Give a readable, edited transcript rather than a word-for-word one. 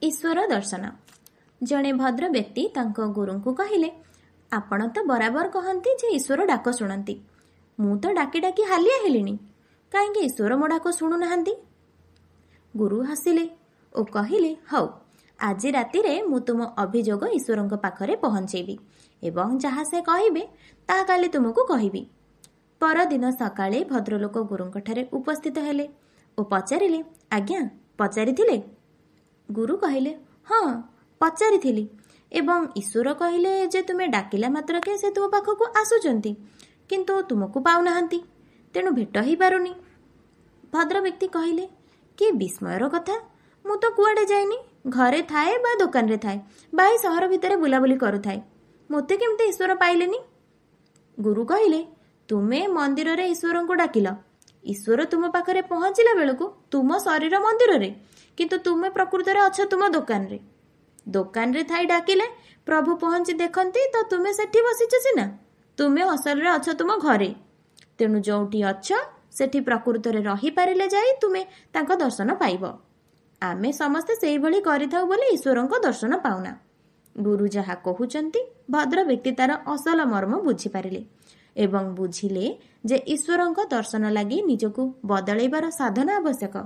ईश्वर दर्शन। जड़े भद्र व्यक्ति तांको गुरु को कहले, आपण तो बराबर कहती जे ईश्वर डाक शुणती। मु तो डाकी डाकी हालिया हेलिनी, कहीं ईश्वर मो डाक शुणु नाहांती। गुरु हसिले और कहले, हौ आज रातिरे मु तुम अभियोग ईश्वर पाखरे पहुंचेबी एवं जहाँ से कहिबे ता काली तुमको कहबी। परदिन सकाळे भद्रलोक गुरुंक ठारे उपस्थित हेले और पचारिले, आज्ञा पचारिथिले? गुरु कहले, हाँ पचारिथिली एवं ईश्वर कहले जे तुमे डाकिला मात्रके से तुम पाखकु आसुचंती, किंतु तुमको पाउनाहांती, तेणु भेट ही पारुनी। भद्र व्यक्ति कहले, कि विस्मयर कथा, मु तो कुआडे जाइनी, घरे थाए बा दुकान रे थाए बा सहर भितर बुलाबुली करुथाए, मोते केमते ईश्वर पाइलेनी? गुरु कहले, तुमे मंदिर रे ईश्वर को डाकिल, ईश्वर तुम पाखरे पहुंचला बेलକୁ तुम शरीर मंदिर रे, किंतु तुमे प्रकृत रे अछ तुम दुकान रे थाई डाकिले प्रभु पहुंची देखंती तो तुमे सेठी बसिछ सिना, तुमे असल रे अछ तुम घरे, तेणु जोठी अछ सेठी प्रकृत रे रही पारिले जाई तुमे तांको दर्शन पाइब। आमे समस्ते सेही भली करिथाउ बोली ईश्वरଙ୍କ दर्शन पाउना। गुरु जहा कहउचंती भद्र व्यक्ति तार असल मर्म बुझी पारिले एवं बुझिले जे ईश्वरଙ୍କ दर्शन लागि निजको बदलैबार साधना आवश्यक।